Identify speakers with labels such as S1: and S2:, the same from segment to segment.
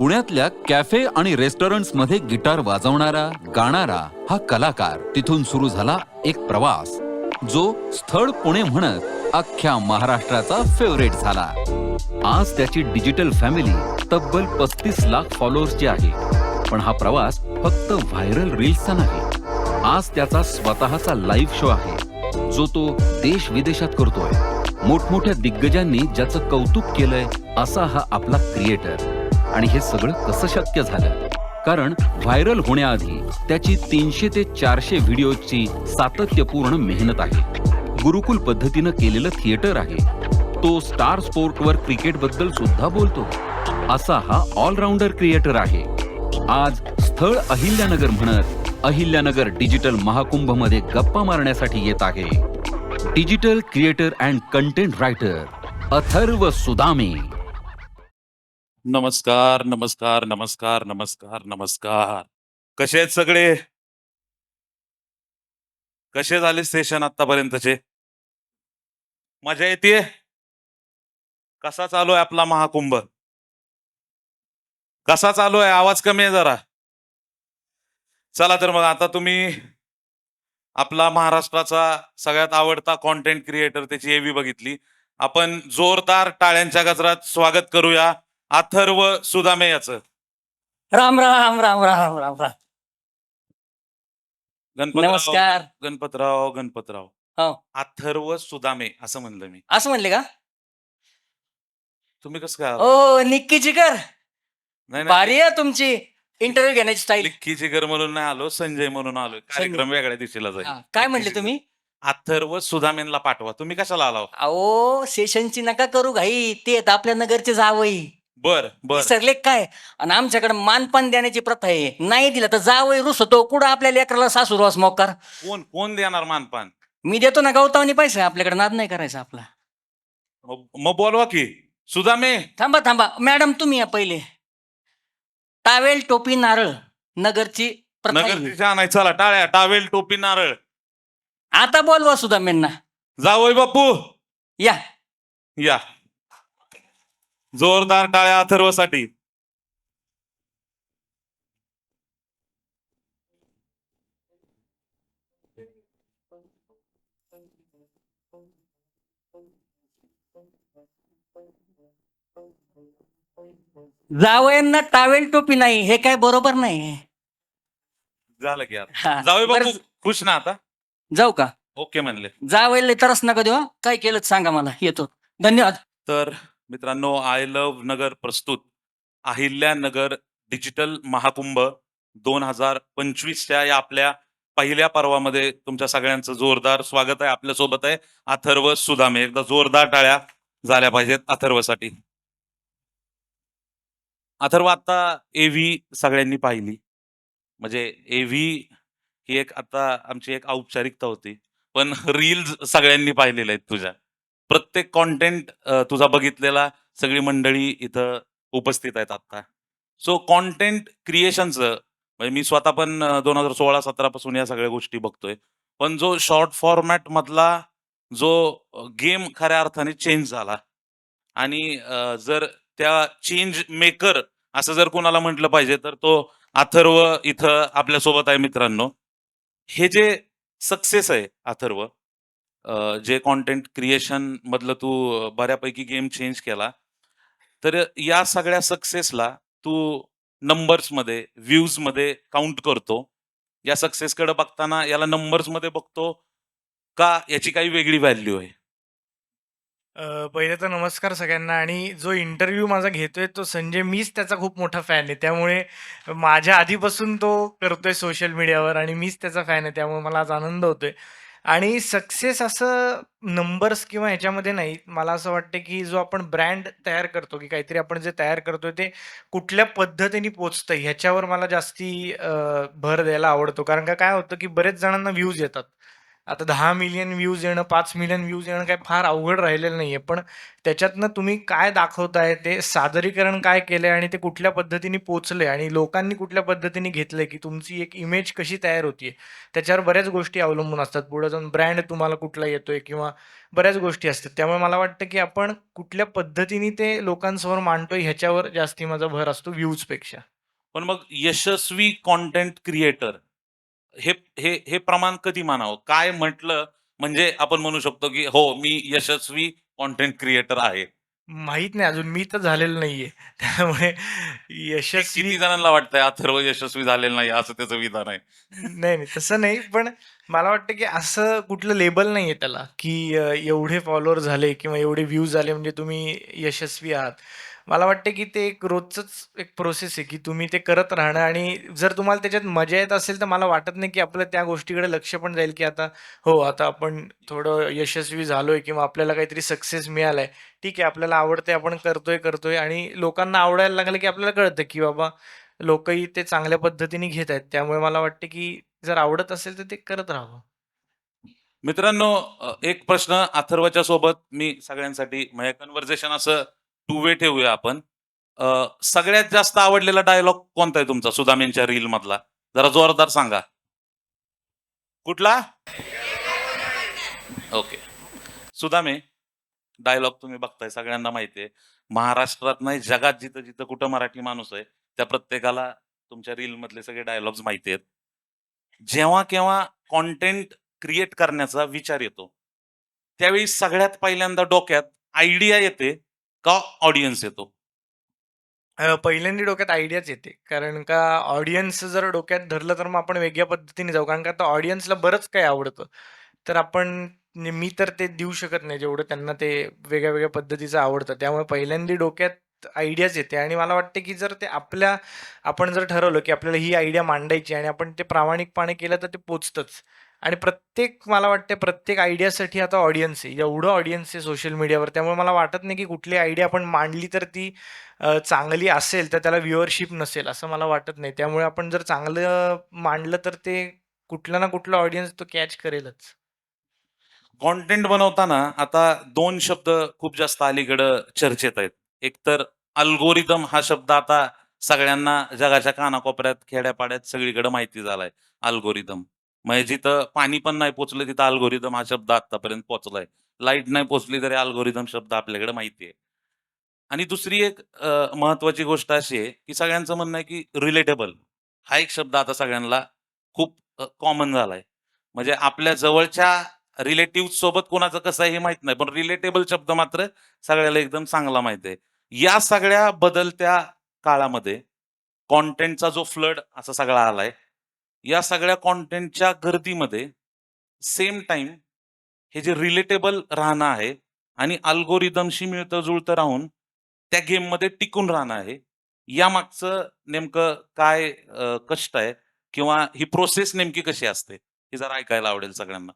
S1: पुण्यातल्या कॅफे आणि रेस्टॉरंट्स मध्ये गिटार वाजवणारा गाणारा हा कलाकार, तिथून सुरू झाला एक प्रवास जो स्थळ पुणे म्हणत अख्ख्या महाराष्ट्राचा फेवरेट झाला. आज त्याची डिजिटल फॅमिली तब्बल 35 लाख फॉलोअर्सची आहे. पण हा प्रवास फक्त व्हायरल रील्सचा नाही. आज त्याचा स्वतःचा लाईव्ह शो आहे जो तो देश विदेशात करतोय. मोठमोठ्या दिग्गजांनी ज्याचं कौतुक केलंय असा हा आपला क्रिएटर. आणि हे सगळं कसं शक्य झालं? कारण व्हायरल होण्याआधी त्याची 300 ते 400 व्हिडिओची सातत्यपूर्ण मेहनत आहे. गुरुकुल पद्धतीनं केलेलं थिएटर आहे. तो स्टार स्पोर्टवर क्रिकेटबद्दल सुद्धा बोलतो. असा हा ऑलराऊंडर क्रिएटर आहे. आज स्थळ अहिल्यानगर म्हणत अहिल्यानगर डिजिटल महाकुंभ मध्ये गप्पा मारण्यासाठी येत आहे digital creator and content writer Atharva Sudame.
S2: नमस्कार नमस्कार नमस्कार नमस्कार नमस्कार. कसे आहेत सगळे? कसे झाले सेशन आतापर्यंतचे? मजा येते? कसा चालू आहे आपला महाकुंभ? कसा चालू आहे? आवाज कमी आहे जरा. चला तर मग आता तुम्ही आपला महाराष्ट्राचा सगळ्यात आवडता कॉन्टेंट क्रिएटर त्याची एव्ही बघितली. आपण जोरदार टाळ्यांच्या गजरात स्वागत करूया अथर्व सुदामे याचं.
S3: राम राम राम राम राम राम. नमस्कार.
S2: गणपतराव
S3: हो.
S2: अथर्व सुदामे असं म्हणलं मी.
S3: असं म्हणले का?
S2: तुम्ही कसं काय?
S3: ओ निक्की जिगर,
S2: नाही
S3: भारी आहे तुमची इंटरव्ह्यू घेण्याची स्टाईल.
S2: लिक्की जिगर म्हणून नाही आलो, संजय म्हणून आलोय. कार्यक्रम वेगळ्या दिशेला जाईल.
S3: काय म्हणले तुम्ही?
S2: अथर्व सुदामेंना पाठवा. तुम्ही कशाला आला?
S3: अहो सेशनची नका करू घाई, ते आहेत आपल्या नगरचे जावई.
S2: बर बर.
S3: सरले काय? आणि आमच्याकडे मानपान देण्याची प्रथा आहे. नाही दिला तर जावई रुसतो. कुठं आपल्या लेकराला सासूरवास मोकार.
S2: कोण देणार मानपान?
S3: मी देतो ना, गवतावनी पैसा आपल्याकडे, नाद नाही करायचा आपला.
S2: मग बोलवा की सुदामे.
S3: थांबा थांबा मॅडम, तुम्ही या पहिले. टावेल टोपी नारळ नगरची प्रथा आहे.
S2: नगर आणाय. चला टाळ्या. टावेल टोपी नारळ.
S3: आता बोलवा सुद्धा मेन्ना.
S2: जावई बापू
S3: या
S2: या. जोरदार टाळ्या अथर्वसाठी.
S3: जावयांना टावेल टोपी नाही, हे काय बरोबर नाही.
S2: झालं की
S3: हा.
S2: आता. जावई बापू
S3: बरं.
S2: खुश ना आता?
S3: जाऊ का?
S2: ओके म्हणले.
S3: जावयाला तरच नका देऊ. काय केलं सांगा मला, येतो. धन्यवाद.
S2: तर मित्रांनो, आय लव्ह नगर प्रस्तुत अहिल्यानगर डिजिटल महाकुंभ 2025च्या या आपल्या पहिल्या पर्वामध्ये तुमच्या सगळ्यांचं जोरदार स्वागत आहे. आपल्यासोबत आहे अथर्व सुदामे. एकदा जोरदार टाळ्या झाल्या पाहिजेत अथर्वसाठी. अथर्व, आता एव्ही सगळ्यांनी पाहिली. म्हणजे एव्ही ही एक आता आमची एक औपचारिकता होती, पण रील्स सगळ्यांनी पाहिलेल्या आहेत तुझ्या. प्रत्येक कॉन्टेंट तुझा बघितलेला सगळी मंडळी इथं उपस्थित आहेत आता. सो कॉन्टेंट क्रिएशनचं म्हणजे मी स्वतः पण 2016-17 पासून या सगळ्या गोष्टी बघतोय. पण जो शॉर्ट फॉर्मॅट मधला जो गेम खऱ्या अर्थाने चेंज झाला आणि जर त्या चेंज मेकर असं जर कोणाला म्हटलं पाहिजे तर तो अथर्व इथं आपल्यासोबत आहे. मित्रांनो, हे जे सक्सेस आहे अथर्व, जे कॉन्टेंट क्रिएशन मधलं तू बऱ्यापैकी गेम चेंज केला, तर या सगळ्या सक्सेसला तू नंबर्स मध्ये, व्ह्यूज मध्ये काउंट करतो. या सक्सेसकडे बघताना याला नंबर्स मध्ये बघतो का याची काही वेगळी व्हॅल्यू आहे?
S4: पहिले तर नमस्कार सगळ्यांना. आणि जो इंटरव्ह्यू माझा घेतोय तो संजय, मीच त्याचा खूप मोठा फॅन आहे. त्यामुळे माझ्या आधीपासून तो करतोय सोशल मीडियावर आणि मीच त्याचा फॅन आहे. त्यामुळे मला आज आनंद होतोय. आणि सक्सेस असं नंबर्स किंवा ह्याच्यामध्ये नाही. मला असं वाटतं की जो आपण ब्रँड तयार करतो, की काहीतरी आपण जे तयार करतोय ते कुठल्या पद्धतीने पोचतंय ह्याच्यावर मला जास्ती भर द्यायला आवडतो. कारण का काय होतं की बरेच जणांना व्ह्यूज येतात आता 10 मिलियन व्ह्यूज येणं, 5 मिलियन व्ह्यूज येणं काही फार अवघड राहिलेलं नाहीये. पण त्याच्यातनं तुम्ही काय दाखवताय, ते सादरीकरण काय केलंय आणि ते कुठल्या पद्धतीने पोहोचलंय आणि लोकांनी कुठल्या पद्धतीने घेतलंय, की तुमची एक इमेज कशी तयार होतीये, त्याच्यावर बऱ्याच गोष्टी अवलंबून असतात. पुढे जाऊन ब्रँड तुम्हाला कुठला येतोय किंवा बऱ्याच गोष्टी असतात. त्यामुळे मला वाटतं, की आपण कुठल्या पद्धतीने ते लोकांसमोर मांडतोय ह्याच्यावर जास्ती माझा भर असतो व्ह्यूजपेक्षा.
S2: पण मग यशस्वी कंटेंट क्रिएटर हे हे हे प्रमाण कधी मानावं? काय म्हटलं म्हणजे आपण म्हणू शकतो, की हो, मी यशस्वी कंटेंट क्रिएटर आहे?
S4: माहीत नाही अजून, मी तर झालेलो नाहीये. त्यामुळे
S2: हे
S4: यशस्वी
S2: किती जणांना वाटतंय अथर्व यशस्वी झालेला नाही असं त्याचं विधान आहे.
S4: नाही, नाही. तसं नाही. पण मला वाटतं, की असं कुठलं लेबल नाहीये त्याला, की एवढे फॉलोअर झाले किंवा एवढे व्ह्यूज आले म्हणजे तुम्ही यशस्वी आहात. मला वाटतं, की ते एक रोजचंच एक प्रोसेस आहे, की तुम्ही ते करत राहणं आणि जर तुम्हाला त्याच्यात मजा येत असेल, तर मला वाटत नाही, की आपलं त्या गोष्टीकडे लक्ष पण जाईल, की आता हो, आता आपण थोडं यशस्वी झालोय किंवा आपल्याला काहीतरी सक्सेस मिळालाय. ठीक आहे, आपल्याला आवडतंय, आपण करतोय आणि लोकांना आवडायला लागलं, की आपल्याला कळतं, की बाबा लोकही ते चांगल्या पद्धतीने घेत आहेत. त्यामुळे मला वाटतं, की जर आवडत असेल तर ते करत राहावं.
S2: मित्रांनो, एक प्रश्न अथर्वच्या सोबत मी सगळ्यांसाठी म्हणजे कन्व्हर्सेशन असं टू वे ठेवूया आपण. सगळ्यात जास्त आवडलेला डायलॉग कोणता आहे तुमचा सुदामेंच्या रील मधला? जरा जोरदार सांगा. कुठला? ओके. सुदामे, डायलॉग तुम्ही बघताय, सगळ्यांना माहिती आहे. महाराष्ट्रात नाही, जगात जिथं जिथं कुठं मराठी माणूस आहे, त्या प्रत्येकाला तुमच्या रील मधले सगळे डायलॉग्स माहिती आहेत. जेव्हा केव्हा कॉन्टेंट क्रिएट करण्याचा विचार येतो, त्यावेळी सगळ्यात पहिल्यांदा डोक्यात आयडिया येते का ऑडियन्स येतो?
S4: पहिल्यांदा डोक्यात आयडियाच येते. कारण का ऑडियन्स जर डोक्यात धरलं तर मग आपण वेगळ्या पद्धतीने जाऊ. कारण का आता ऑडियन्सला बरंच काही आवडतं. तर आपण मी तर ते देऊ शकत नाही जेवढं त्यांना ते वेगळ्या-वेगळ्या पद्धतीचं आवडतं. त्यामुळे पहिल्यांदा डोक्यात आयडियाच येते आणि मला वाटतं की जर ते आपण जर ठरवलं की आपल्याला ही आयडिया मांडायची आणि आपण ते प्रामाणिकपणे केलं तर ते पोहोचतंच. आणि मला वाटतं प्रत्येक आयडियासाठी आता ऑडियन्स आहे. एवढं ऑडियन्स आहे सोशल मीडियावर. त्यामुळे मला वाटत नाही की कुठली आयडिया आपण मांडली तर ती चांगली असेल तर त्याला व्ह्यूअरशिप नसेल असं मला वाटत नाही. त्यामुळे आपण जर चांगलं मांडलं तर ते कुठला ना कुठला ऑडियन्स तो कॅच करेलच.
S2: कॉन्टेंट बनवताना आता दोन शब्द खूप जास्त अलीकडं चर्चेत आहेत. एक तर अल्गोरिदम हा शब्द आता सगळ्यांना जगाच्या कानाकोपऱ्यात, खेड्यापाड्यात सगळीकडे माहिती झालाय. अल्गोरिदम म्हणजे जिथं पाणी पण नाही पोचलं तिथं अल्गोरिदम हा शब्द आतापर्यंत पोहोचलाय. लाईट नाही पोचली तरी अल्गोरिदम शब्द आपल्याकडे माहिती आहे. आणि दुसरी एक महत्वाची गोष्ट अशी आहे, की सगळ्यांचं म्हणणं आहे, की रिलेटेबल हा एक शब्द आता सगळ्यांना खूप कॉमन झालाय. म्हणजे आपल्या जवळच्या रिलेटिव्ह सोबत कोणाचं कसं आहे हे माहित नाही. पण रिलेटेबल शब्द मात्र सगळ्याला एकदम चांगला माहिती आहे. या सगळ्या बदलत्या काळामध्ये कंटेंटचा जो फ्लड असा सगळा आलाय. या सगळ्या कंटेंटच्या गर्दीमध्ये सेम टाईम हे जे रिलेटेबल राहणं आहे आणि अल्गोरिदमशी मिळतं-जुळतं राहून त्या गेममध्ये टिकून राहणं आहे. यामागचं नेमकं काय कष्ट आहे किंवा ही प्रोसेस नेमकी कशी असते? हे जरा ऐकायला आवडेल सगळ्यांना.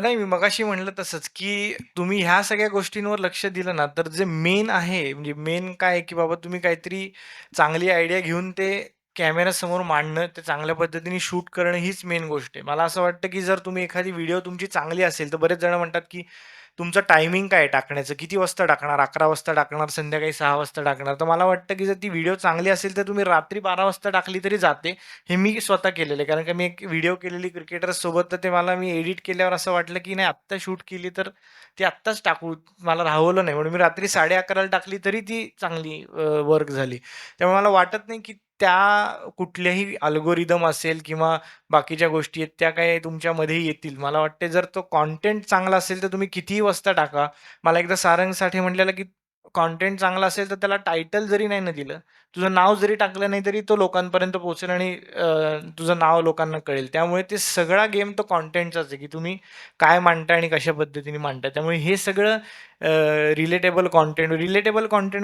S4: नाही मी मगाशी म्हणलं तसंच, की तुम्ही ह्या सगळ्या गोष्टींवर लक्ष दिलं ना, तर जे मेन आहे म्हणजे मेन काय आहे, की बाबा तुम्ही काहीतरी चांगली आयडिया घेऊन ते कॅमेरासमोर मांडणं, ते चांगल्या पद्धतीने शूट करणं हीच मेन गोष्ट आहे. मला असं वाटतं, की जर तुम्ही एखादी व्हिडिओ तुमची चांगली असेल, तर बरेच जण म्हणतात, की तुमचं टायमिंग काय आहे टाकण्याचं? किती वाजता टाकणार? 11 वाजता टाकणार, संध्याकाळी 6 वाजता टाकणार. तर मला वाटतं, की जर ती व्हिडिओ चांगली असेल, तर तुम्ही रात्री 12 वाजता टाकली तरी जाते. हे मी स्वतः केलेलं आहे. कारण का मी एक व्हिडिओ केलेली क्रिकेटर्ससोबत, तर ते मी एडिट केल्यावर असं वाटलं, की नाही आत्ता शूट केली तर ती आत्ताच टाकू. मला राहवलं नाही म्हणून मी रात्री 11:30 ला टाकली तरी ती चांगली वर्क झाली. त्यामुळे मला वाटत नाही, की त्या कुठल्याही अल्गोरिदम असेल किंवा बाकीच्या गोष्टी आहेत त्या काही तुमच्यामध्ये येतील. मला वाटते जर तो कंटेंट चांगला असेल तर तुम्ही कितीही वाजता टाका. मला एकदा सारंग साठे म्हटलेलं, की कंटेंट चांगला असेल तर त्याला टायटल जरी नाही ना दिलं, तुझं नाव जरी टाकलं नाही तरी तो लोकांपर्यंत पोहोचेल आणि तुझं नाव लोकांना कळेल. त्यामुळे ते सगळा गेम तो कंटेंटचाच आहे, की तुम्ही काय मांडताय आणि कशा पद्धतीने मांडताय. त्यामुळे हे सगळं रिलेटेबल कंटेंट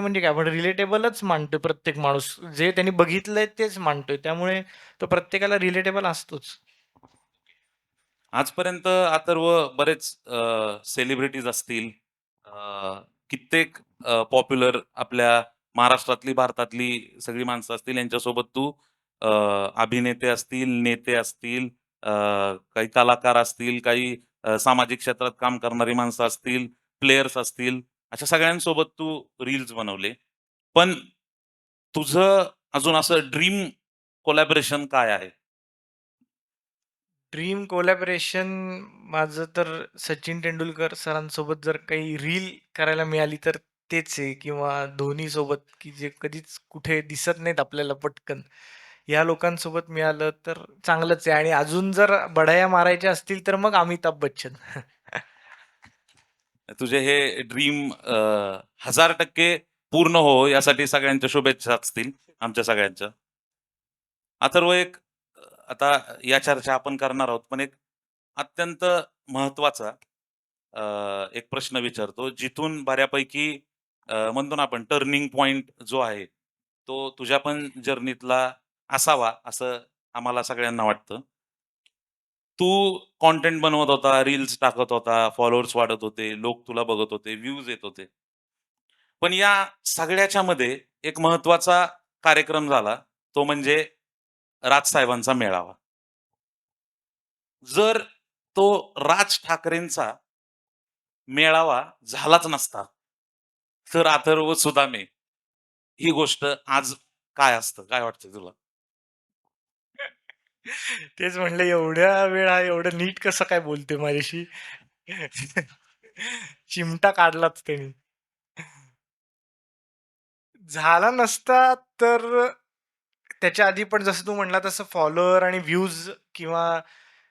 S4: म्हणजे काय? आपण रिलेटेबलच मांडतोय प्रत्येक माणूस. जे त्यांनी बघितलंय तेच मांडतोय. त्यामुळे तो प्रत्येकाला रिलेटेबल असतोच.
S2: आजपर्यंत अथर्व बरेच सेलिब्रिटीज असतील, कित्येक पॉप्युलर आपल्या महाराष्ट्रातली, भारतातली सगळी माणसं असतील यांच्यासोबत तू अभिनेते असतील, नेते असतील, काही कलाकार असतील, काही सामाजिक क्षेत्रात काम करणारी माणसं असतील, प्लेयर्स असतील, अशा सगळ्यांसोबत तू रील्स बनवले. पण तुझं अजून असं ड्रीम कोलॅबोरेशन काय आहे?
S4: ड्रीम कोलॅबोरेशन माझं तर सचिन तेंडुलकर सरांसोबत जर काही रील करायला मिळाली तर तेच आहे, किंवा धोनीसोबत, की जे कधीच कुठे दिसत नाहीत आपल्याला पटकन. या लोकांसोबत मिळालं तर चांगलंच आहे, आणि अजून जर बढाया मारायच्या असतील तर मग अमिताभ बच्चन.
S2: तुझे हे ड्रीम 1000% पूर्ण हो यासाठी सगळ्यांच्या शुभेच्छा असतील आमच्या सगळ्यांच्या. अथर्व, एक आता या चर्चा आपण करणार आहोत, पण एक अत्यंत महत्वाचा एक प्रश्न विचारतो, जिथून बऱ्यापैकी म्हणतो ना आपण टर्निंग पॉइंट जो आहे, तो तुझ्या पण जर्नीतला असावा असं आम्हाला सगळ्यांना वाटतं. तू कंटेंट बनवत होता, रील्स टाकत होता, फॉलोअर्स वाढत होते, लोक तुला बघत होते, व्ह्यूज येत होते. पण या सगळ्याच्या मध्ये एक महत्वाचा कार्यक्रम झाला, तो म्हणजे राजसाहेबांचा मेळावा. जर तो राज ठाकरेंचा मेळावा झालाच नसता, तर अथर्व सुदामे ही गोष्ट आज काय असतं? काय वाटतं तुला?
S4: तेच म्हणलं, एवढ्या वेळा एवढं नीट कसं काय बोलतोय माझ्याशी. चिमटा काढलाच त्यांनी. झाला नसता तर त्याच्या आधी पण जसं तू म्हणला तसं फॉलोअर आणि व्ह्यूज, किंवा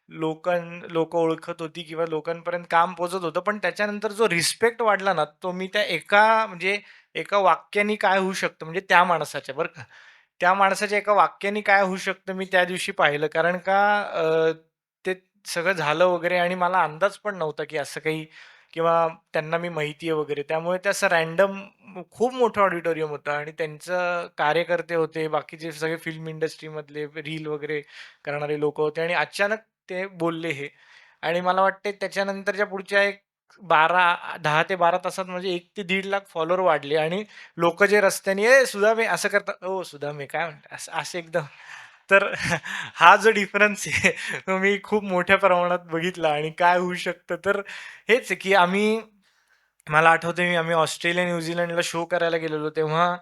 S4: लोक ओळखत होती, किंवा लोकांपर्यंत काम पोहोचत होतं. पण त्याच्यानंतर जो रिस्पेक्ट वाढला ना, तो मी त्या एका वाक्याने काय होऊ शकतं, म्हणजे त्या माणसाच्या, बरं का. त्या माणसाच्या एका वाक्याने काय होऊ शकतं मी त्या दिवशी पाहिलं. कारण का ते सगळं झालं वगैरे, आणि मला अंदाज पण नव्हता, की असं काही, किंवा त्यांना मी माहिती आहे वगैरे. त्यामुळे ते असं रँडम खूप मोठं ऑडिटोरियम होतं, आणि त्यांचं कार्यकर्ते होते, बाकीचे सगळे फिल्म इंडस्ट्रीमधले रील वगैरे करणारे लोकं होते, आणि अचानक ते बोलले हे. आणि मला वाटते त्याच्यानंतरच्या पुढच्या एक 10 ते 12 तासात म्हणजे 1 ते 1.5 लाख फॉलोवर वाढले, आणि लोकं जे रस्त्याने "ए सुदामे" असं करतात. "ओ सुदामे काय म्हणता?" असं असं एकदम. तर हा जो डिफरन्स आहे तो मी खूप मोठ्या प्रमाणात बघितला. आणि काय होऊ शकतं तर हेच आहे, की मला आठवतंय, आम्ही ऑस्ट्रेलिया, न्यूझीलंडला शो करायला गेलेलो तेव्हा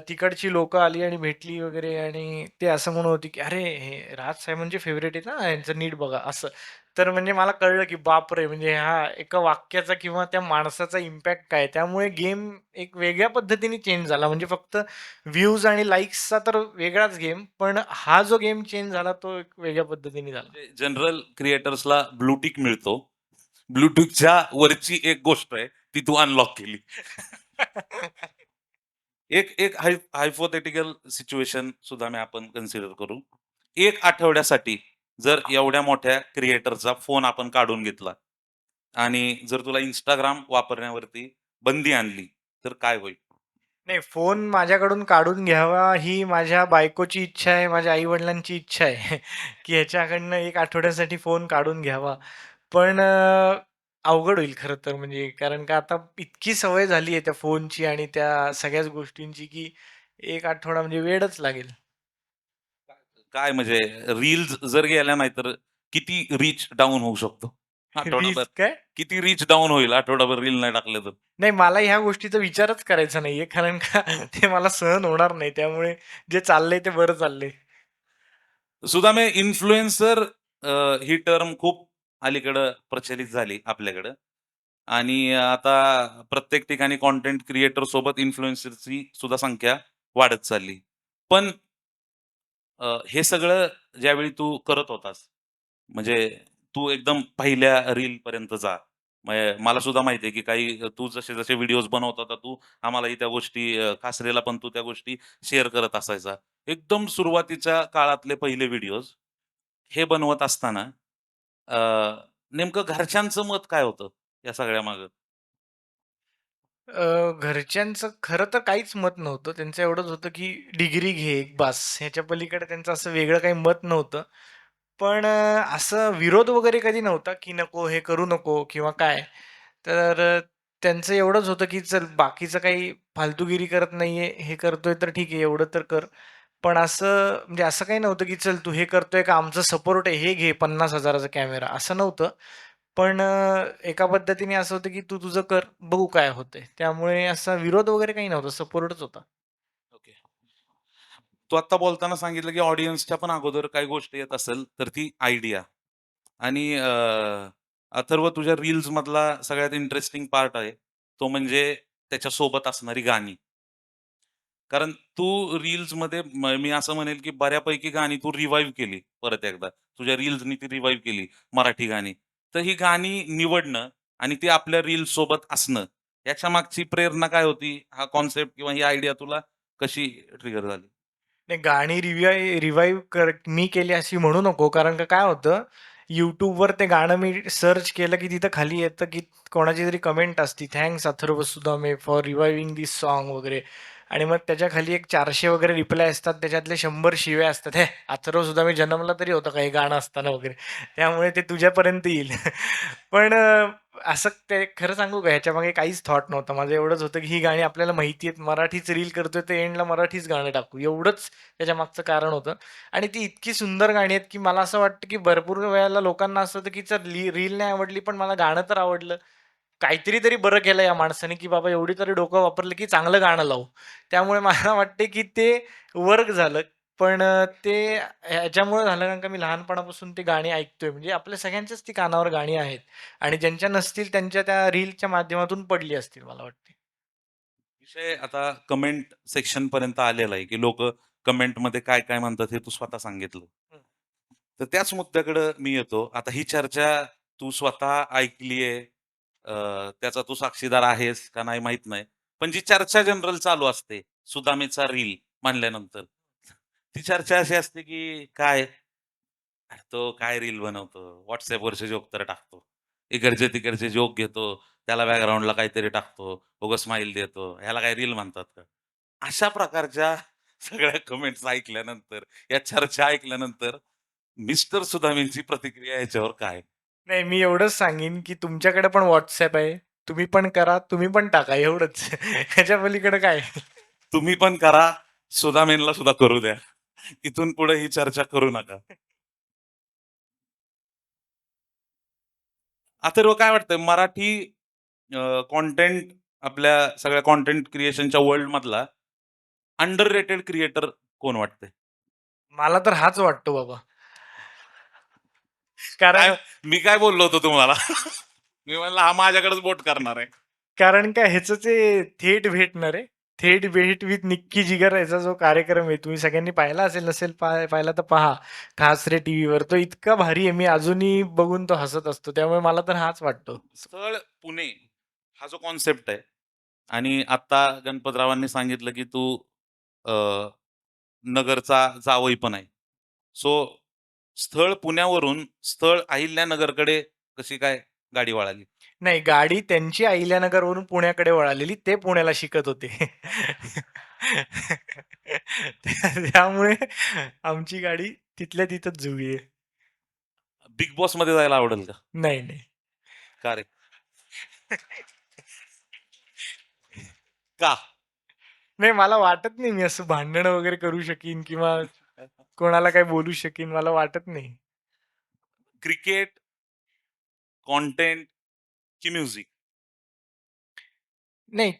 S4: तिकडची लोकं आली आणि भेटली वगैरे, आणि ते असं म्हणत होती, की "अरे, हे राज साहेबांचे फेव्हरेट आहेत ना, यांचं नीट बघा." असं. तर म्हणजे मला कळलं, की बापरे! म्हणजे हा एका वाक्याचा किंवा त्या माणसाचा इम्पॅक्ट काय. त्यामुळे गेम एक वेगळ्या पद्धतीने चेंज झाला. म्हणजे फक्त व्ह्यूज आणि लाइक्सचा तर वेगळाच गेम, पण हा जो गेम चेंज झाला तो एक वेगळ्या पद्धतीने झाला.
S2: जनरल क्रिएटर्सला ब्लू टिक मिळतो. ब्लू टिकच्या वरची एक गोष्ट आहे, ती तू अनलॉक केली. एक एक हायपोथेटिकल सिच्युएशन सुद्धा मी आपण कन्सिडर करू. एक आठवड्यासाठी जर एवढ्या मोठ्या क्रिएटरचा फोन आपण काढून घेतला आणि जर तुला Instagram वापरण्यावरती बंदी आणली, तर काय होईल?
S4: नाही, फोन माझ्याकडून काढून घ्यावा ही माझ्या बायकोची इच्छा आहे, माझ्या आई-वडिलांची इच्छा आहे, की ह्याच्याकडनं 1 आठवड्यासाठी फोन काढून घ्यावा. पण अवघड होईल खरं तर, म्हणजे कारण का आता इतकी सवय झाली आहे त्या फोनची आणि त्या सगळ्याच गोष्टींची, की 1 आठवडा म्हणजे वेडच लागेल.
S2: काय म्हणजे रील्स जर गेल्या नाही तर किती रीच डाउन होऊ शकतो? आठवडाभर
S4: रील्स काय?
S2: किती रीच डाउन होईल आठवडाभर रील नाही टाकले तर?
S4: नाही, मला ह्या गोष्टीचा विचारच करायचा नाहीये, कारण का ते मला सहन होणार नाही. त्यामुळे जे चाललंय ते बरं चाललंय.
S2: सुदामे, इन्फ्लुएन्सर ही टर्म खूप अलीकडं प्रचलित झाली आपल्याकडं आणि आता प्रत्येक ठिकाणी कंटेंट क्रिएटर सोबत इन्फ्लुएन्सरची सुद्धा संख्या वाढत चालली. पण हे सगळं ज्यावेळी तू करत होतास, म्हणजे तू एकदम पहिल्या रील पर्यंत जा. मला सुद्धा माहिती आहे, की काही तू जसे-जसे व्हिडिओज बनवत होता तू आम्हालाही त्या गोष्टी कासरीला पण तू त्या गोष्टी शेअर करत असायचा. एकदम सुरुवातीच्या काळातले पहिले व्हिडिओज हे बनवत असताना अ, नेमकं घरच्यांचं मत काय होतं या सगळ्यामागं?
S4: घरच्यांचं खरं तर काहीच मत नव्हतं. त्यांचं एवढंच होतं, की डिग्री घे एक बास. ह्याच्या पलीकडे त्यांचं असं वेगळं काही मत नव्हतं. पण असं विरोध वगैरे कधी नव्हता, की नको हे करू नको किंवा काय. तर त्यांचं एवढंच होतं, की चल बाकीचं काही फालतूगिरी करत नाहीये, हे करतोय तर ठीक आहे, एवढं तर कर. पण असं म्हणजे असं काही नव्हतं, की चल तू हे करतोय का आमचा सपोर्ट आहे, हे घे 50,000 चा कॅमेरा, असं नव्हतं. पण एका पद्धतीने असं होतं, की "तू तुझं कर, बघू काय होतंय." त्यामुळे असा विरोध वगैरे काही नव्हता, सपोर्टच होता.
S2: ओके. तू आता बोलताना सांगितलं, की ऑडियन्सच्या पण अगोदर काही गोष्ट येत असेल, तर ती आयडिया आणि अथर्व तुझ्या रील्स मधला सगळ्यात इंटरेस्टिंग पार्ट आहे, तो म्हणजे त्याच्यासोबत असणारी गाणी. कारण तू रील्समध्ये मी असं म्हणेल, की बऱ्यापैकी गाणी तू रिवाईव्ह केली परत एकदा. तुझ्या रील्सनी ती रिवाईव्ह केली मराठी गाणी. तर ही गाणी निवडणं आणि ती आपल्या रील्स सोबत असणं, याच्या मागची प्रेरणा काय होती? हा कॉन्सेप्ट किंवा ही आयडिया तुला कशी ट्रिगर झाली?
S4: नाही गाणी रिवाईव्ह मी केली अशी म्हणू नको. कारण का काय होतं, YouTubeवर ते गाणं मी सर्च केलं, की तिथं खाली येतं, की कोणाची तरी कमेंट असती, "thanks Atharva Sudame for reviving this song" वगैरे. आणि मग त्याच्या खाली एक 400 वगैरे रिप्लाय असतात. त्याच्यातले 100 शिव्या असतात. "हे अथर्व सुदामे जन्मला तरी होता का हे गाणं असताना?" वगैरे. त्यामुळे ते तुझ्यापर्यंत येईल. पण असं ते खरं सांगू का ह्याच्यामागे काहीच थॉट नव्हता. माझं एवढंच होतं, की ही गाणी आपल्याला माहिती आहेत. मराठीच रील करतोय, तर एंडला मराठीच गाणं टाकू. एवढंच त्याच्या मागचं कारण होतं. आणि ती इतकी सुंदर गाणी आहेत, की मला असं वाटतं, की भरपूर वेळेला लोकांना असं होतं, की चल रील नाही आवडली, पण मला गाणं तर आवडलं. काहीतरी तरी बरं केलं या माणसाने, की बाबा एवढी तरी डोकं वापरलं, की चांगलं गाणं लावू. त्यामुळे मला वाटते, की ते वर्क झालं. पण ते ह्याच्यामुळे झालं कारण का मी लहानपणापासून ती गाणी ऐकतोय. म्हणजे आपल्या सगळ्यांच्याच ती कानावर गाणी आहेत आणि ज्यांच्या नसतील त्यांच्या त्या रीलच्या माध्यमातून पडली असतील मला वाटते.
S2: विषय आता कमेंट सेक्शन पर्यंत आलेला आहे, की लोकं कमेंटमध्ये काय-काय म्हणतात हे तू स्वतः सांगितलं.
S4: हं.
S2: तर त्याच मुद्द्याकडं मी येतो. आता ही चर्चा तू स्वतः ऐकलीये, त्याचा तू साक्षीदार आहेस का नाही माहीत नाही. पण जी चर्चा जनरल चालू असते, सुदामेचा रील म्हणल्यानंतर, ती चर्चा अशी असते, की काय तो काय रील बनवतो, WhatsAppवरचे जोक तर टाकतो. इकडचे-तिकडचे जोक घेतो, त्याला बॅकग्राऊंडला काहीतरी टाकतो, उगाच स्माईल देतो. ह्याला काय रील म्हणतात का? अशा प्रकारच्या सगळ्या कमेंट्स ऐकल्यानंतर, या चर्चा ऐकल्यानंतर मिस्टर सुदामेंची प्रतिक्रिया याच्यावर काय?
S4: नाही, मी एवढंच सांगेन, की तुमच्याकडे पण WhatsApp आहे. तुम्ही पण करा, तुम्ही पण टाका एवढंच. ह्याच्या पलीकडे काय?
S2: तुम्ही पण करा, सुदामेंना सुद्धा करू द्या. इथून पुढे ही चर्चा करू नका. अथर्व काय वाटतंय मराठी कंटेंट आपल्या सगळ्या कंटेंट क्रिएशनच्या वर्ल्डमधला अंडररेटेड क्रिएटर कोण वाटतंय?
S4: मला तर हाच वाटतो बाबा. कारण
S2: काय मी काय बोललो होतो तुम्हाला? मी म्हणलं हा माझ्याकडेच बोट करणार आहे.
S4: कारण काय ह्याचं ते थेट भेटणार आहे. थेट भेट विथ निक्की जिगर याचा जो कार्यक्रम आहे, तुम्ही सगळ्यांनी पाहिला असेल, नसेल पाहिला तर पहा. खास रे टीव्हीवर. तो इतका भारी आहे, मी अजूनही बघून तो हसत असतो. त्यामुळे मला तर हाच वाटतो.
S2: स्थळ पुणे हा जो कॉन्सेप्ट आहे आणि आता गणपतरावांनी सांगितलं, की तू अ, नगरचा जावई पण आहे. सो स्थळ पुण्यावरून स्थळ अहिल्यानगरकडे कशी काय गाडी वळाली?
S4: नाही, गाडी त्यांची अहिल्यानगरवरून पुण्याकडे वळालेली. ते पुण्याला शिकत होते. त्यामुळे आमची गाडी तिथल्या तिथंच जुळली आहे.
S2: बिग बॉसमध्ये जायला आवडेल का?
S4: नाही, नाही.
S2: का रे? का?
S4: नाही, मला वाटत नाही मी असं भांडणं वगैरे करू शकीन किंवा कोणाला काही बोलू शकीन, मला वाटत नाही.
S2: क्रिकेट, कंटेंट की म्युझिक?
S4: नाही,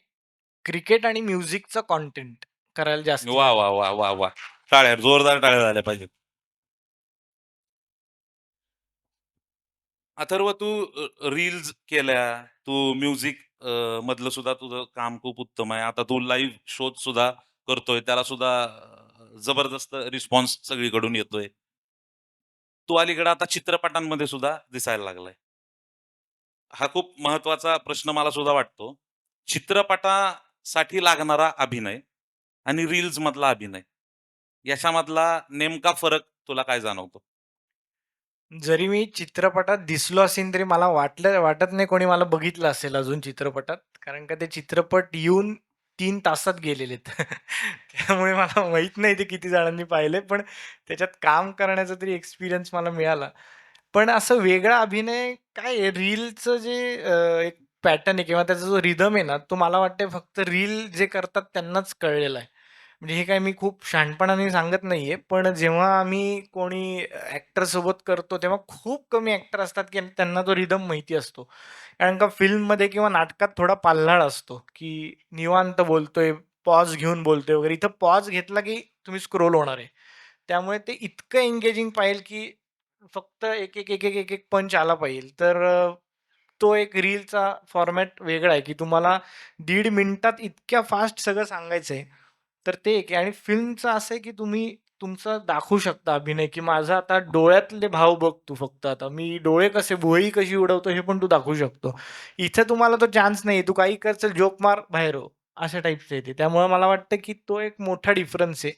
S4: क्रिकेट आणि म्युझिकचं कंटेंट करायला जास्ती
S2: वाह,
S4: आवडतं.
S2: वाह, वाह, वाह, वाह! टाळ्या, जोरदार टाळ्या झाल्या पाहिजेत. अथर्व तू रील्स केल्या, तू म्युझिक मधलं सुद्धा तुझं काम खूप उत्तम आहे. आता तू लाईव्ह शोज सुद्धा करतोय. त्याला सुद्धा जबरदस्त रिस्पॉन्स सगळीकडून येतोय. तू अलीकडे आता चित्रपटांमध्ये सुद्धा दिसायला लागलाय. हा खूप महत्वाचा प्रश्न मला सुद्धा वाटतो. चित्रपटासाठी लागणारा अभिनय आणि रील्स मधला अभिनय, याच्यामधला नेमका फरक तुला काय जाणवतो?
S4: जरी मी चित्रपटात दिसलो असेन, तरी मला वाटत नाही कोणी मला बघितलं असेल अजून चित्रपटात. कारण का ते चित्रपट येऊन 3 तासात गेलेलेत. त्यामुळे मला माहीत नाही ते किती जणांनी पाहिले. पण त्याच्यात काम करण्याचा तरी एक्सपिरियन्स मला मिळाला. पण असं वेगळा अभिनय काय आहे रीलचं जे एक पॅटर्न आहे किंवा त्याचा जो रिदम आहे ना, तो मला वाटतंय फक्त रील जे करतात त्यांनाच कळलेला आहे. म्हणजे हे काही मी खूप शहाणपणाने सांगत नाहीये. पण जेव्हा आम्ही कोणी ॲक्टरसोबत करतो, तेव्हा खूप कमी ॲक्टर असतात, की त्यांना तो रिदम माहिती असतो. कारण का फिल्ममध्ये किंवा नाटकात थोडा पाल्हाळ असतो, की निवांत बोलतोय, पॉज घेऊन बोलतोय वगैरे. इथं पॉज घेतला, की तुम्ही स्क्रोल होणार आहे. त्यामुळे ते इतकं एंगेजिंग पाहिजे, की फक्त एक, एक, एक, एक, एक, एक पंच आला पाहिजे. तर तो एक रीलचा फॉर्मॅट वेगळा आहे, की तुम्हाला 1.5 मिनिटात इतक्या फास्ट सगळं सांगायचंय. तर ते एक आहे आणि फिल्मचं असं आहे, की तुम्ही तुमचा दाखवू शकता अभिनय, की माझा आता डोळ्यातले भाव बघ तू फक्त आता. मी डोळे कसे भुवई कशी उडवतो हे पण तू दाखवू शकतो. इथे तुम्हाला तो चान्स नाहीये. तू काही कर, चल जोक मार, बाहेर हो. अशा टाईपचं आहे ते. त्यामुळे मला वाटतं, की तो एक मोठा डिफरन्स आहे,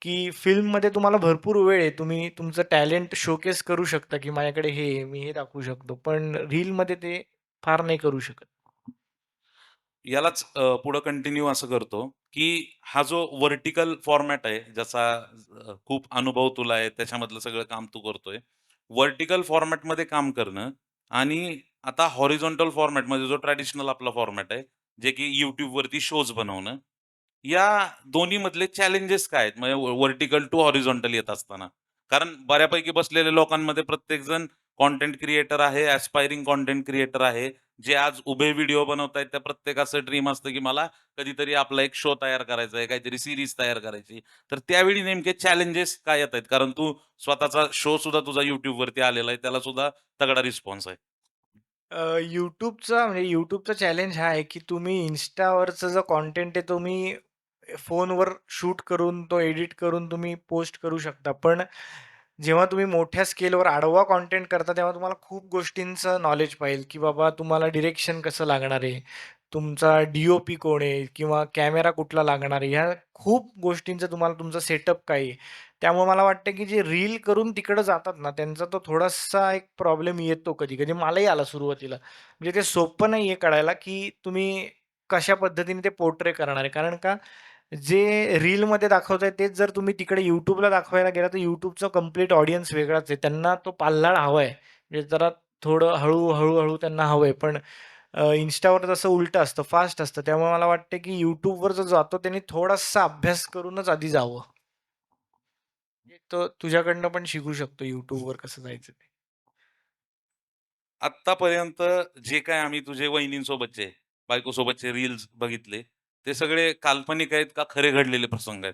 S4: की फिल्ममध्ये तुम्हाला भरपूर वेळ आहे. तुम्ही तुमचं टॅलेंट शोकेस करू शकता, की माझ्याकडे हे आहे, मी हे दाखवू शकतो. पण रीलमध्ये ते फार नाही करू शकत.
S2: यालाच पुढं कंटिन्यू असं करतो, की हा जो व्हर्टिकल फॉर्मॅट आहे, ज्याचा खूप अनुभव तुला आहे, त्याच्यामधलं सगळं काम तू करतोय. व्हर्टिकल फॉर्मॅटमध्ये काम करणं आणि आता हॉरिझॉन्टल फॉर्मॅटमध्ये जो ट्रेडिशनल आपला फॉर्मॅट आहे, जे की YouTubeवरती शोज बनवणं. या दोन्हीमधले चॅलेंजेस काय आहेत? म्हणजे व्हर्टिकल टू हॉरिझॉन्टल येत असताना? कारण बऱ्यापैकी बसलेल्या लोकांमध्ये प्रत्येकजण कंटेंट क्रिएटर आहे, ॲस्पायरिंग कंटेंट क्रिएटर आहे. जे आज उभे व्हिडिओ बनवतायत त्या प्रत्येकाचं ड्रीम असतं, की मला कधीतरी आपला एक शो तयार करायचा आहे, काहीतरी सीरीज तयार करायची. तर त्यावेळी नेमके चॅलेंजेस काय येतायत? कारण तू स्वतःचा शो सुद्धा तुझा YouTubeवरती आलेला आहे. त्याला सुद्धा तगडा रिस्पॉन्स आहे.
S4: YouTubeचा म्हणजे YouTubeचा चॅलेंज हा आहे, की तुम्ही Instaवरचा जो कंटेंट आहे, तुम्ही फोनवर शूट करून, तो एडिट करून तुम्ही पोस्ट करू शकता. पण जेव्हा तुम्ही मोठ्या स्केलवर आडवा कंटेंट करता, तेव्हा तुम्हाला खूप गोष्टींचं नॉलेज पाहिजे, की बाबा तुम्हाला डिरेक्शन कसं लागणार आहे, तुमचा डी-ओ-पी कोण आहे किंवा कॅमेरा कुठला लागणार आहे. ह्या खूप गोष्टींचं तुम्हाला तुमचा सेटअप काय आहे. त्यामुळे मला वाटतं, की जे रील करून तिकडं जातात ना, त्यांचा तो थोडासा एक प्रॉब्लेम येतो कधी-कधी. मलाही आला सुरुवातीला. म्हणजे ते सोपं नाहीये कळायला, की तुम्ही कशा पद्धतीने ते पोर्ट्रे करणार आहे. कारण का जे रीलमध्ये दाखवताय तेच जर तुम्ही तिकडे YouTubeला दाखवायला गेला, तर YouTubeचा कंप्लीट ऑडियन्स वेगळाच आहे. त्यांना तो पाल्हाळ हवाय. म्हणजे जरा थोडं हळू त्यांना हवंय. पण Instaवर तसं उलटं असतं, फास्ट असतं. त्यामुळे मला वाटतं, की YouTubeवर जो जातो त्याने थोडासा अभ्यास करूनच आधी जावं. म्हणजे तो तुझ्याकडनं पण शिकू शकतो YouTubeवर कसं जायचं ते.
S2: आत्तापर्यंत जे काही आम्ही तुझे वहिनींसोबतचे, बायकोसोबतचे रील्स बघितले, ते सगळे काल्पनिक आहेत का खरे घडलेले प्रसंग आहेत?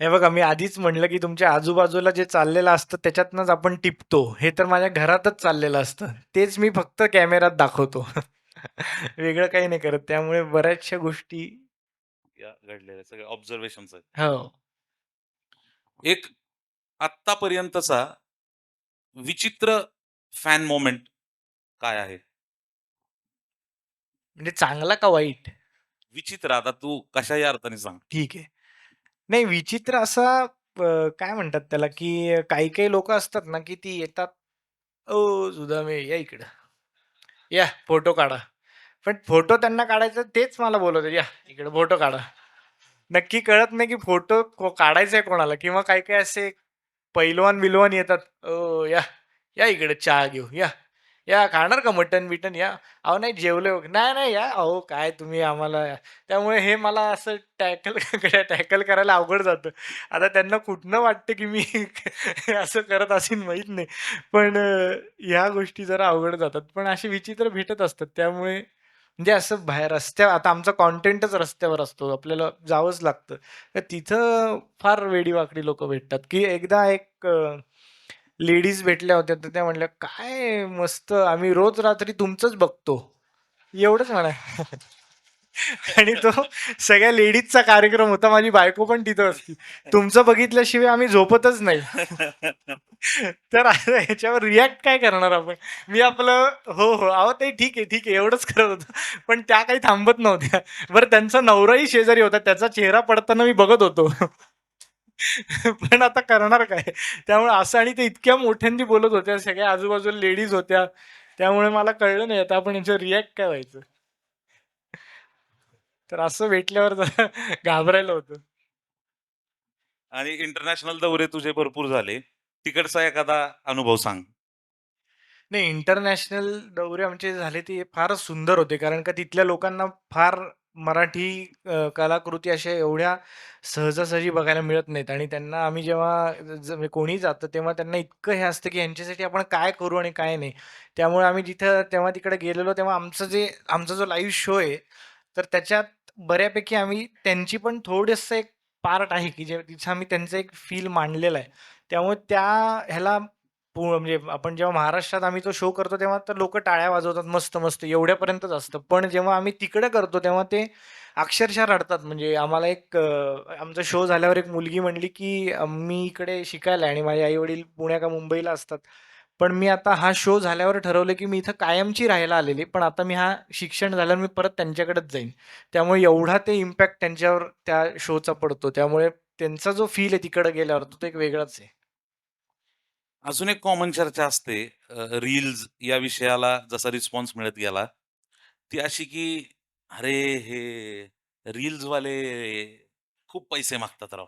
S4: हे बघा, मी आधीच म्हटलं, की तुमच्या आजूबाजूला जे चाललेलं असतं त्याच्यातनंच आपण टिपतो. हे तर माझ्या घरातच चाललेलं असतं. तेच मी फक्त कॅमेऱ्यात दाखवतो. वेगळं काही नाही करत. त्यामुळे बऱ्याचशा गोष्टी
S2: या घडलेल्या सगळे ऑब्झर्वेशन्स आहेत.
S4: हो.
S2: एक आत्तापर्यंतचा विचित्र फॅन मोमेंट काय आहे?
S4: म्हणजे चांगला का वाईट?
S2: विचित्र आता तू कशाही अर्थाने सांग.
S4: ठीक आहे. नाही विचित्र असा काय म्हणतात त्याला, की काही-काही लोकं असतात ना, की ती येतात, "ओ सुदामे या इकडं. या फोटो काढा." पण फोटो त्यांना काढायचा तेच मला बोलवतात, "या इकडे फोटो काढा." नक्की कळत नाही, की फोटो काढायचा आहे कोणाला किंवा काही-काही असे पैलवान-बिलवान येतात, या, या इकडे चहा घेऊ, या. या खाणार का मटण-बिटन या. अहो नाही जेवलोय वगैरे. नाही, नाही या. अहो काय तुम्ही आम्हाला त्यामुळे हे मला असं टॅकल टॅकल करायला अवघड जातं. आता त्यांना कुठनं वाटतं, की मी असं करत असेन माहीत नाही. पण ह्या गोष्टी जरा अवघड जातात. पण असे विचित्र भेटत असतात. त्यामुळे म्हणजे असं बाहेर आता आमचा कंटेंटच रस्त्यावर असतो. आपल्याला जावंच लागतं. तर तिथं फार वेडी-वाकडी लोकं भेटतात, की एकदा एक लेडीज भेटल्या होत्या, तर त्या म्हणल्या, "काय मस्त आम्ही रोज रात्री तुमचंच बघतो." एवढंच म्हणा. आणि तो सगळ्या लेडीजचा कार्यक्रम होता. माझी बायको पण तिथं होती. तुमचं बघितल्याशिवाय आम्ही झोपतच नाही. तर आता ह्याच्यावर रिएक्ट काय करणार आपण? मी आपलं हो, हो. अहो ताई ठीक आहे, ठीक आहे. एवढंच करत होतो. पण त्या काही थांबत नव्हत्या. बरं त्यांचा नवराही शेजारी होता. त्याचा चेहरा पडताना मी बघत होतो. पण आता करणार काय? त्यामुळे असं आणि ते इतक्या मोठ्यांनी बोलत होत्या. सगळ्या आजूबाजूला लेडीज होत्या. त्यामुळे मला कळलं नाही आता आपण याच्यावर रिएक्ट काय व्हायचं? तर असं भेटल्यावर जरा घाबरायला होतं.
S2: आणि इंटरनॅशनल दौरे तुझे भरपूर झाले. तिकडचा एखादा अनुभव सांग.
S4: नाही इंटरनॅशनल दौरे आमचे झाले ते फारच सुंदर होते. कारण का तिथल्या लोकांना फार मराठी कलाकृती अशा एवढ्या सहजासहजी बघायला मिळत नाहीत आणि त्यांना आम्ही जेव्हा म्हणजे कोणी जातं तेव्हा त्यांना इतकं हे असतं की यांच्यासाठी आपण काय करू आणि काय नाही. त्यामुळे आम्ही जिथं तेव्हा तिकडे गेलेलो तेव्हा आमचा जो लाईव्ह शो आहे, तर त्याच्यात बऱ्यापैकी आम्ही त्यांची पण थोडंसं एक पार्ट आहे की जे तिथं आम्ही त्यांचा एक फील मांडलेला आहे. त्यामुळे त्या ह्याला म्हणजे आपण जेव्हा महाराष्ट्रात आम्ही तो शो करतो तेव्हा तर लोकं टाळ्या वाजवतात मस्त, मस्त एवढ्यापर्यंतच असतं. पण जेव्हा आम्ही तिकडे करतो तेव्हा ते अक्षरशः रडतात. म्हणजे आम्हाला आमचा शो झाल्यावर एक मुलगी म्हणली, की "मी इकडे शिकायला आहे आणि माझे आई-वडील पुण्या का मुंबईला असतात. पण मी आता हा शो झाल्यावर ठरवलं, की मी इथं कायमची राहायला आलेली. पण आता मी हा शिक्षण झाल्यावर मी परत त्यांच्याकडेच जाईन." त्यामुळे एवढा ते इम्पॅक्ट त्यांच्यावर त्या शोचा पडतो. त्यामुळे त्यांचा जो फील आहे तिकडे गेल्यावर तो एक वेगळाच आहे.
S2: अजून एक कॉमन चर्चा असते रील्स या विषयाला जसा रिस्पॉन्स मिळत गेला, ती अशी की "अरे, हे रील्सवाले खूप पैसे मागतात राव.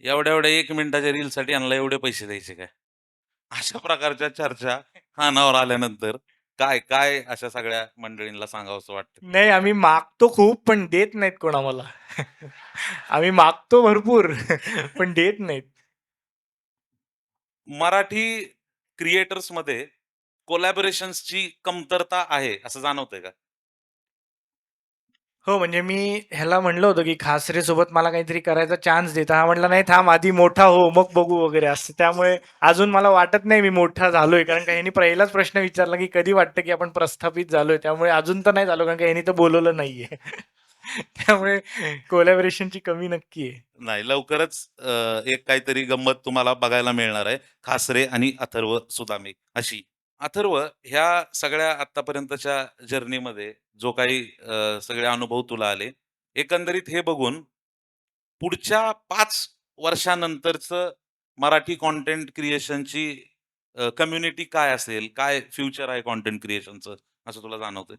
S2: एवढ्या-एवढ्या 1 मिनिटाच्या रीलसाठी ह्यांना एवढे पैसे द्यायचे काय?" अशा प्रकारच्या चर्चा कानावर आल्यानंतर काय, काय अशा सगळ्या मंडळींना सांगावसं वाटतं?
S4: नाही, आम्ही मागतो खूप, पण देत नाहीत कोण आम्हाला. आम्ही मागतो भरपूर, पण देत नाहीत.
S2: मराठी क्रिएटर्समध्ये कोलॅबोरेशन्सची कमतरता आहे, असं जाणवतंय का?
S4: हो, म्हणजे मी ह्याला म्हणलं होतं, की खासरेसोबत मला काहीतरी करायचा चान्स दे. हा म्हटला, "नाही थांब आधी मोठा हो, मग बघू" वगैरे असं. त्यामुळे अजून मला वाटत नाही मी मोठा झालोय. कारण का ह्यानी पहिलाच प्रश्न विचारला, की कधी वाटतं, की आपण प्रस्थापित झालोय? त्यामुळे अजून तर नाही झालो, कारण का ह्यानी तर बोलवलं नाहीये. त्यामुळे कोलॅबोरेशनची कमी नक्की आहे.
S2: नाही, लवकरच एक काहीतरी गंमत तुम्हाला बघायला मिळणार आहे. खासरे आणि अथर्व सुदामे अशी. अथर्व, ह्या सगळ्या आत्तापर्यंतच्या जर्नीमध्ये जो काही सगळे अनुभव तुला आले, एकंदरीत हे बघून पुढच्या 5 वर्षानंतरचं मराठी कंटेंट क्रिएशनची कम्युनिटी काय असेल? काय फ्युचर आहे कंटेंट क्रिएशनचं असं तुला जाणवतंय?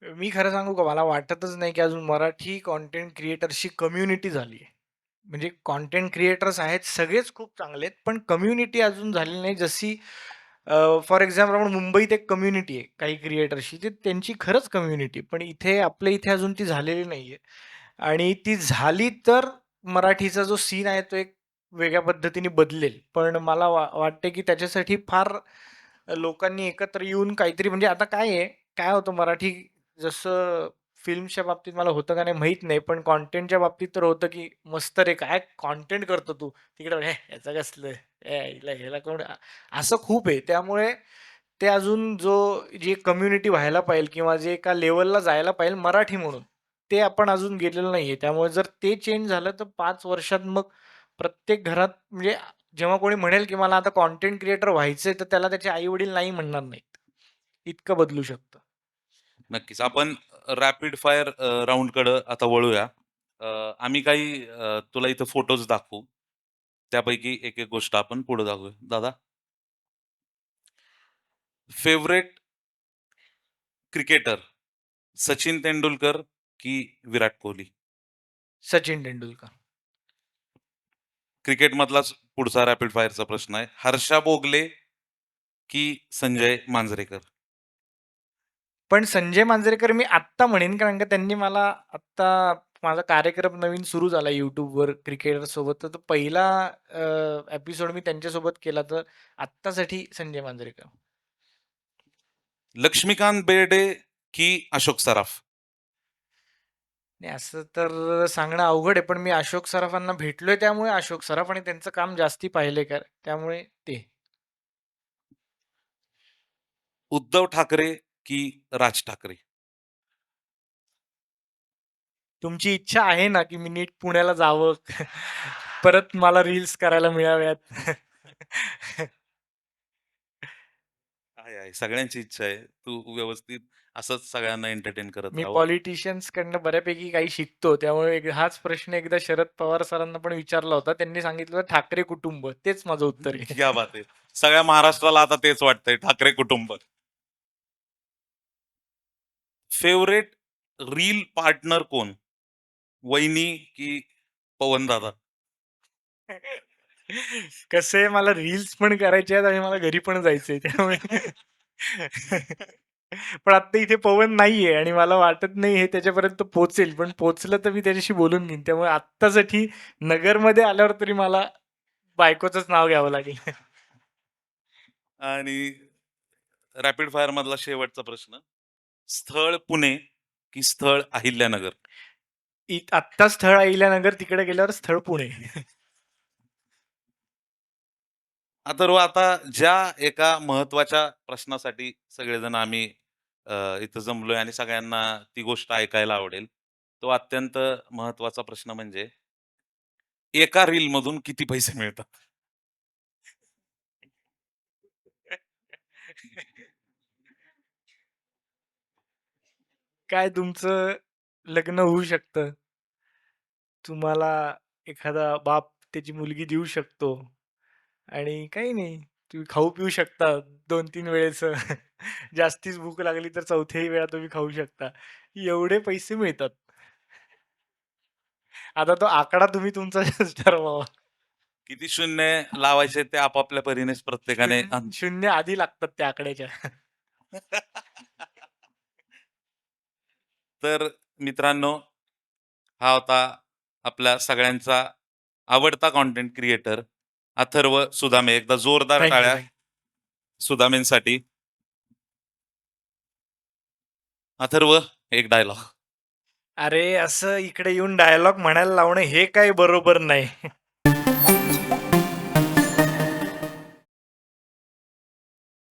S4: मी खरं सांगू का, मला वाटतच नाही, की अजून मराठी कंटेंट क्रिएटर्सची कम्युनिटी झाली आहे. म्हणजे कंटेंट क्रिएटर्स आहेत, सगळेच खूप चांगले आहेत, पण कम्युनिटी अजून झालेली नाही. जशी फॉर एक्झाम्पल आपण मुंबईत एक कम्युनिटी आहे काही क्रिएटर्सची, ती त्यांची खरंच कम्युनिटी. पण आपल्या इथे अजून ती झालेली नाहीये. आणि ती झाली तर मराठीचा जो सीन आहे तो एक वेगळ्या पद्धतीने बदलेल. पण मला वाटते, की त्याच्यासाठी फार लोकांनी एकत्र येऊन काहीतरी म्हणजे आता काय आहे, काय होतं मराठी जसं फिल्मच्या बाबतीत मला होतं का नाही माहीत नाही. पण कंटेंटच्या बाबतीत तर होतं, की "मस्त रे, काय कंटेंट करतो तू." तिकडे "हे याचं कसलं? ए ह्याला कोण?" असं खूप आहे. त्यामुळे ते अजून जी कम्युनिटी व्हायला पाहिजे किंवा जे एका लेव्हलला जायला पाहिजे मराठी म्हणून, ते आपण अजून गेलेलो नाहीये. त्यामुळे जर ते चेंज झालं तर 5 वर्षात मग प्रत्येक घरात म्हणजे जेव्हा कोणी म्हणेल, की मला आता कंटेंट क्रिएटर व्हायचंय, तर त्याला त्याचे आई-वडील नाही म्हणणार नाहीत. इतकं बदलू शकतं.
S2: नक्कीच. आपण रॅपिड फायर राउंडकडं आता वळूया. आम्ही काही तुला इथं फोटोज दाखवू. त्यापैकी एक-एक गोष्ट आपण पुढे दाखवूया. दादा, फेव्हरेट क्रिकेटर सचिन तेंडुलकर की विराट कोहली?
S4: सचिन तेंडुलकर.
S2: क्रिकेटमधलाच पुढचा रॅपिड फायरचा प्रश्न आहे. हर्षा भोगले की संजय मांजरेकर?
S4: पण संजय मांजरेकर मी आत्ता म्हणेन, कारण का त्यांनी मला आत्ता माझा कार्यक्रम नवीन सुरू झाला YouTubeवर क्रिकेटरसोबत. तर तो पहिला एपिसोड मी त्यांच्यासोबत केला. तर आत्तासाठी संजय मांजरेकर.
S2: लक्ष्मीकांत बेर्डे की अशोक सराफ?
S4: नाही असं तर सांगणं अवघड आहे. पण मी अशोक सराफांना भेटलोय त्यामुळे अशोक सराफ आणि त्यांचं काम जास्ती पाहिलंय त्यामुळे ते.
S2: उद्धव ठाकरे की राज ठाकरे?
S4: तुमची इच्छा आहे ना, की मी नीट पुण्याला जावं, परत मला रील्स करायला मिळाव्यात.
S2: आहे, आहे. सगळ्यांची इच्छा आहे. तू व्यवस्थित असंच सगळ्यांना एंटरटेन करत
S4: मी
S2: राहावं.
S4: पॉलिटिशियन्सकडनं बऱ्यापैकी काही शिकतो. त्यामुळे हाच प्रश्न एकदा शरद पवार सरांना पण विचारला होता. त्यांनी सांगितलं होतं, ठाकरे कुटुंब. तेच माझं उत्तर आहे.
S2: क्या बात आहे. सगळ्या महाराष्ट्राला आता तेच वाटतंय, ठाकरे कुटुंब. फेव्हरेट रील पार्टनर कोण? वहिनी की पवन दादा?
S4: कसं आहे मला रील्स पण करायचे आहेत आणि मला घरी पण जायचंय त्यामुळे पण आता इथे पवन नाहीये आणि मला वाटत नाही हे त्याच्यापर्यंत पोहोचेल. पण पोहोचलं तर मी त्याच्याशी बोलून घेईन. त्यामुळे आत्तासाठी नगरमध्ये आल्यावर तरी मला बायकोचंच नाव घ्यावं लागेल.
S2: आणि रॅपिड फायर मधला शेवटचा प्रश्न. स्थळ पुणे की स्थळ अहिल्यानगर?
S4: आत्ता स्थळ अहिल्यानगर, तिकडे गेल्यावर स्थळ पुणे.
S2: अथर्व, आता ज्या एका महत्वाच्या प्रश्नासाठी सगळेजण आम्ही इथं जमलोय आणि सगळ्यांना ती गोष्ट ऐकायला आवडेल, तो अत्यंत महत्वाचा प्रश्न म्हणजे एका रील मधून किती पैसे मिळतात?
S4: काय तुमचं लग्न होऊ शकतं. तुम्हाला एखादा बाप त्याची मुलगी देऊ शकतो आणि काही नाही. तुम्ही खाऊ पिऊ शकता 2-3 वेळेचं. जास्तीच भूक लागली तर चौथ्याही वेळा तुम्ही खाऊ शकता. एवढे पैसे मिळतात. आता तो आकडा तुम्ही तुमचाच ठरवावा.
S2: किती शून्य लावायचे ते आपापल्या परीनेच प्रत्येकाने
S4: शून्य आधी लागतात त्या आकड्याच्या.
S2: तर मित्रांनो, हा होता आपल्या सगळ्यांचा आवडता कॉन्टेंट क्रिएटर अथर्व सुदामे. एकदा जोरदार
S4: थँक
S2: टाळ्या
S4: यू.
S2: सुदामेंसाठी. अथर्व, एक डायलॉग.
S4: अरे, असं इकडे येऊन डायलॉग म्हणायला लावणं हे काही बरोबर नाही.